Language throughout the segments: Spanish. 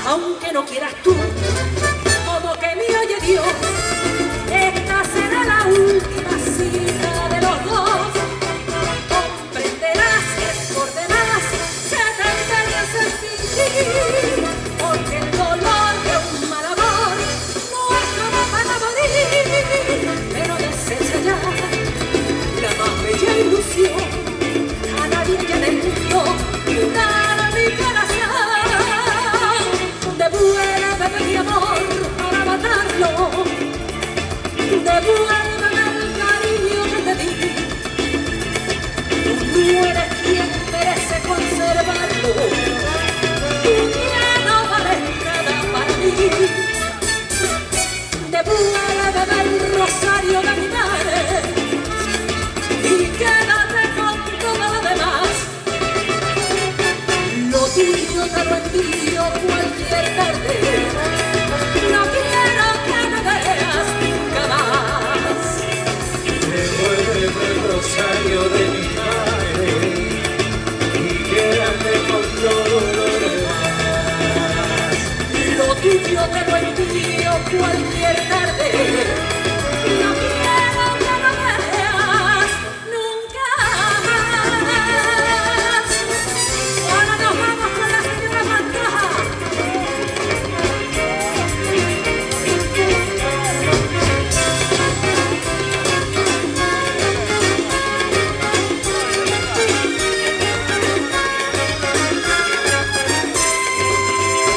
Aunque no quieras tú, como que me oye Dios, esta será la última cita de los dos. Comprenderás que por demás se te empeñas en fingir, porque el dolor de un mal amor no es como para morir. Pero desecha ya la más bella ilusión, a nadie que en el mundo nada mi corazón. Devuélveme mi amor para matarlo, devuélveme el cariño que te di. Tú eres quien merece conservarlo, tú ya no vales nada para mí. Devuélveme el rosario de mi madre y quédate con todo lo demás. Lo tuyo te lo envío cualquier tarde, no quiero que me veas nunca más. Devuélveme el rosario de mi madre y quédate con todo lo demás. Lo tuyo te lo envío cualquier tarde, no quiero que me veas nunca más. Ahora nos vamos con la señora Pantoja.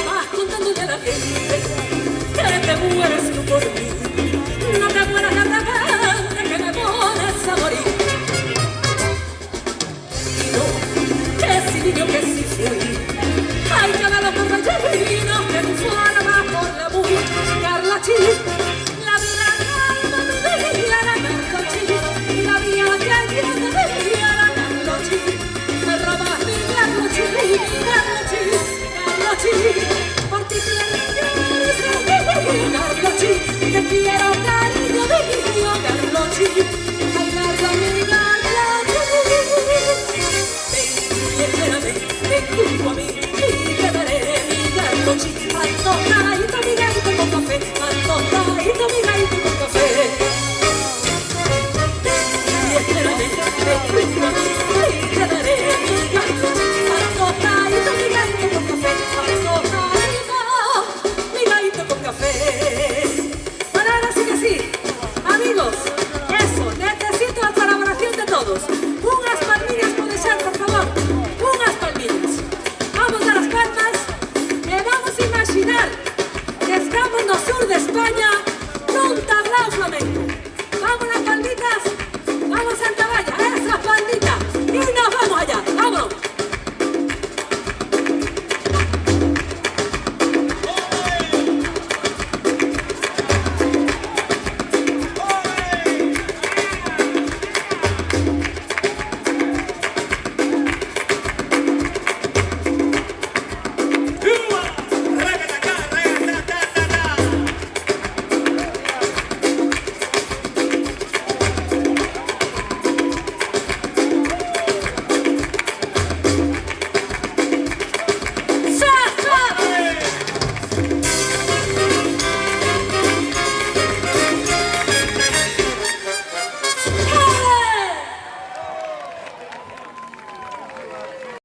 Vas contándole a la gente que te mueres tú por mí. No te mueras de repente que me pones a morir. Y no, que si niño que si fui. Ay, cada loco relleno que tu suena va por la muy. Carla Chi, la vida calma tu día, la Carla Chi. La vida que llena de día, la Carla Chi. Me robas mi Carla Chi, Carla Chi, Carla Chi. Por ti quiero Carla Chi, te quiero cariño de mío, Carla Chi. Ay, Carla, mi Carla Chi. Ven y espérame, ven junto a mí y te daré mi Carla Chi.